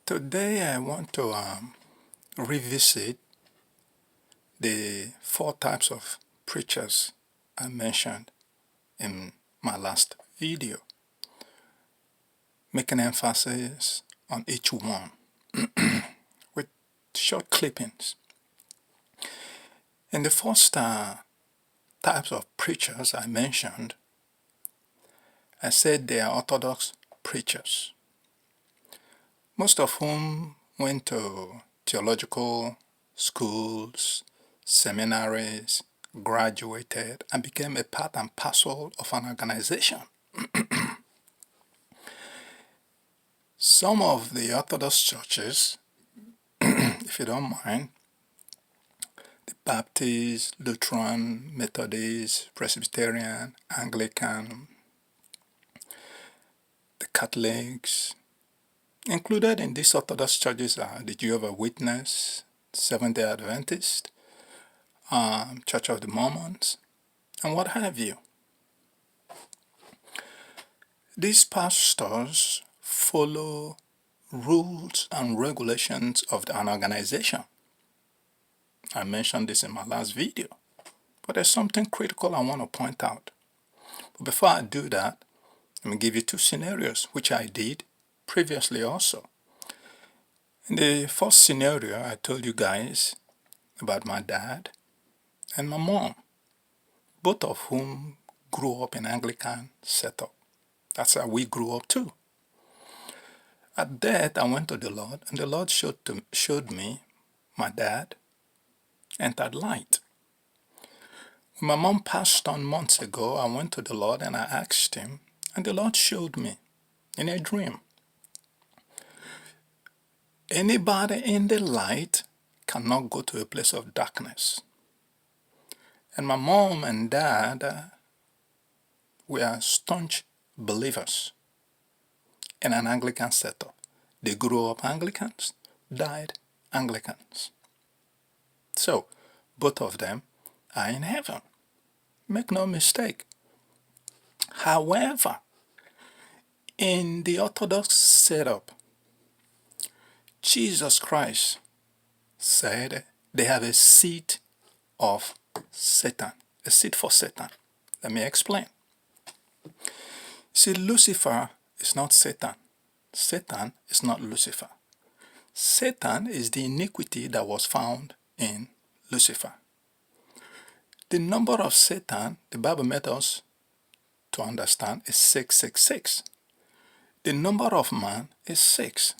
Today I want to revisit the 4 types of preachers I mentioned in my last video, making emphasis on each one with short clippings. In the first types of preachers I mentioned, I said they are Orthodox preachers, most of whom went to theological schools, seminaries, graduated, and became a part and parcel of an organization. Some of the Orthodox churches, if you don't mind, the Baptist, Lutheran, Methodist, Presbyterian, Anglican, the Catholics, included in these Orthodox churches are the Jehovah's Witness, Seventh-day Adventist, Church of the Mormons, and what have you. These pastors follow rules and regulations of an organization. I mentioned this in my last video, but there's something critical I want to point out. But before I do that, let me give you 2 scenarios, which I did previously also. In the first scenario, I told you guys about my dad and my mom, both of whom grew up in Anglican setup. That's how we grew up too. At that, I went to the Lord, and the Lord showed me my dad entered light. When my mom passed on months ago, I went to the Lord and I asked him, and the Lord showed me in a dream. Anybody in the light cannot go to a place of darkness. And my mom and dad were staunch believers in an Anglican setup. They grew up Anglicans, died Anglicans. So, both of them are in heaven. Make no mistake. However, in the Orthodox setup, Jesus Christ said they have a seat of Satan, a seat for Satan. Let me explain. See, Lucifer is not Satan. Satan is not Lucifer. Satan is the iniquity that was found in Lucifer. The number of Satan, the Bible made us to understand, is 666. The number of man is 6.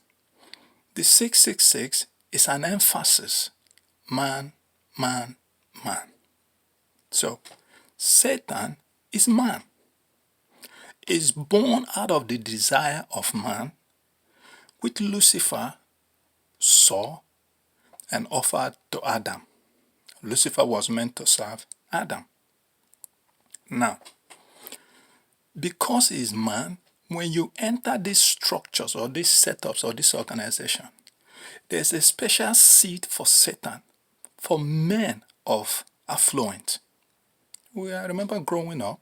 The 666 is an emphasis. Man, man, man. So, Satan is man. Is born out of the desire of man, which Lucifer saw and offered to Adam. Lucifer was meant to serve Adam. Now, because he is man, when you enter these structures or these setups or this organization, there's a special seat for Satan, for men of affluence. I remember growing up,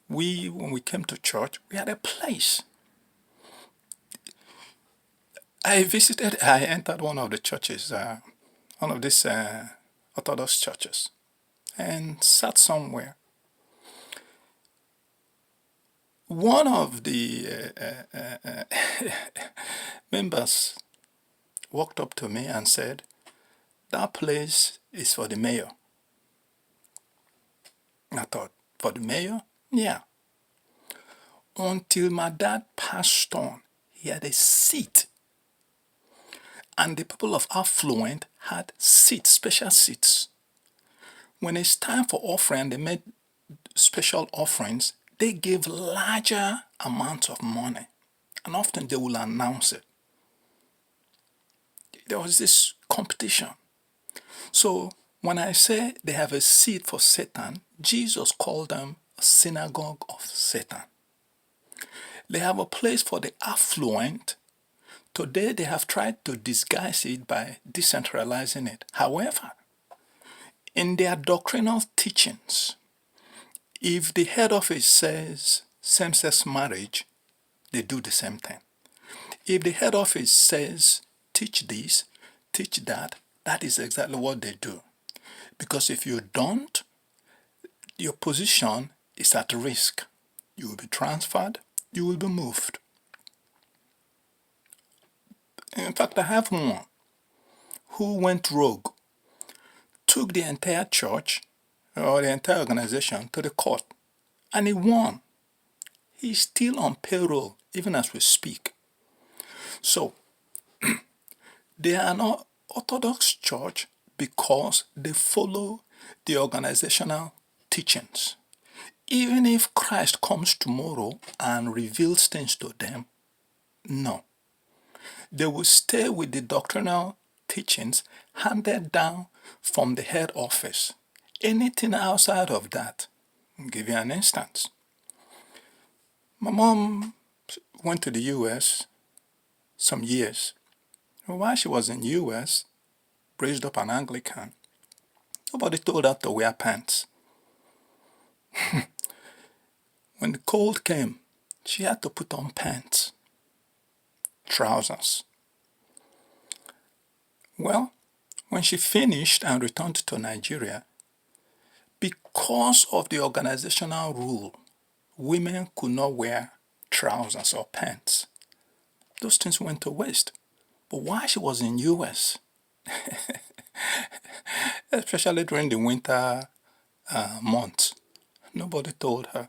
when we came to church, we had a place. I entered one of the churches, one of these Orthodox churches, and sat somewhere. One of the members walked up to me and said, "That place is for the mayor." I thought, for the mayor? Yeah. Until my dad passed on, he had a seat. And the people of affluent had seats, special seats. When it's time for offering, they made special offerings. They gave larger amounts of money. And often they will announce it. There was this competition. So when I say they have a seat for Satan, Jesus called them a synagogue of Satan. They have a place for the affluent. Today they have tried to disguise it by decentralizing it. However, in their doctrinal teachings, if the head office says same-sex marriage, they do the same thing. If the head office says, teach this, teach that, that is exactly what they do. Because if you don't, your position is at risk. You will be transferred, you will be moved. In fact, I have one who went rogue, took the entire church or the entire organization to the court, and he won. He's still on payroll even as we speak. So, they are not Orthodox church because they follow the organizational teachings. Even if Christ comes tomorrow and reveals things to them, no. They will stay with the doctrinal teachings handed down from the head office. Anything outside of that, I'll give you an instance. My mom went to the US some years. While she was in US, raised up an Anglican, nobody told her to wear pants. When the cold came, she had to put on pants, trousers. Well, when she finished and returned to Nigeria, because of the organizational rule, women could not wear trousers or pants. Those things went to waste. But while she was in US, especially during the winter months, nobody told her,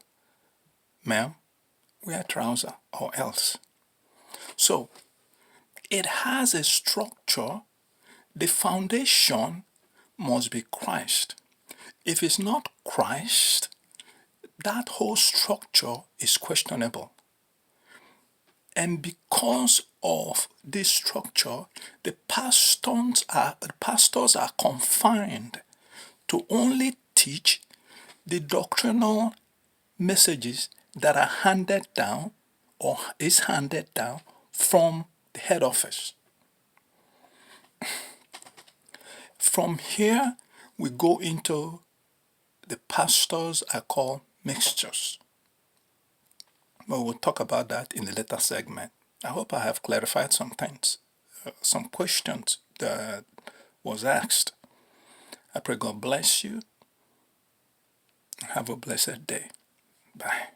ma'am, wear trousers or else. So it has a structure. The foundation must be Christ. If it's not Christ, that whole structure is questionable. And because of this structure, the pastors are confined to only teach the doctrinal messages that are handed down or is handed down from the head office. From here, we go into the pastors are called mixtures. But we'll talk about that in the later segment. I hope I have clarified some things, some questions that was asked. I pray God bless you. Have a blessed day. Bye.